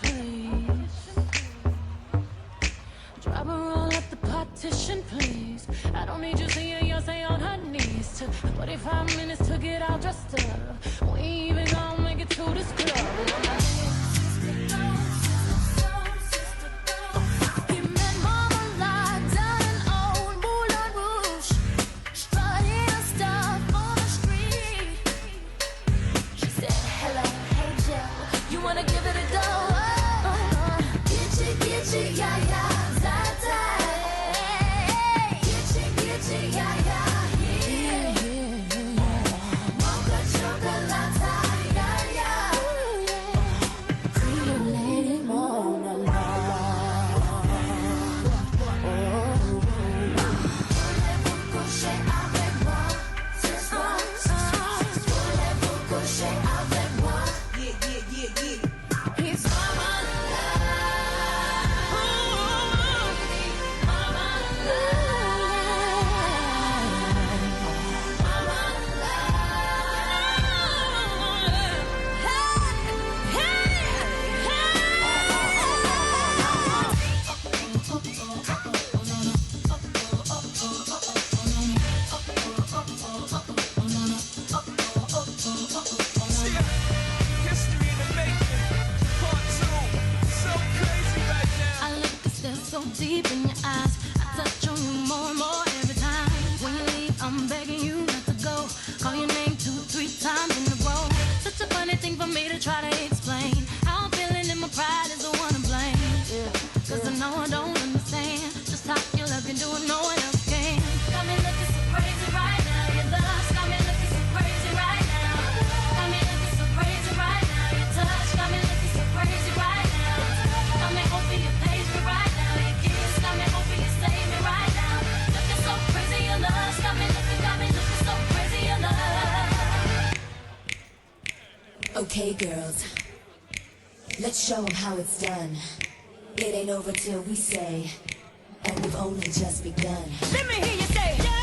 please. Drop her all up the partition, please. I don't need you seeing Beyonce on her knees. Took 45 minutes to get all dressed up. We ain't even gonna make it to this club. Deep in your eyes, I touch on you more and more every time. When you leave, I'm begging you not to go. Call your name 2-3 times in a row. Such a funny thing for me to try to explain. How I'm feeling and my pride is the one to blame. Yeah, cause I know I don't understand just how you love can do it, no one else can. Got me looking so crazy right now. Your lust got me looking so crazy right now. Got me looking so crazy right now. Your touch got me looking so crazy right now. Got me hoping you page me right now. Got me hoping you save me right now. Looking so crazy, your lust got me looking so crazy, your love. Okay, girls, let's show them how it's done. It ain't over till we say, and we've only just begun. Let me hear you say, yeah.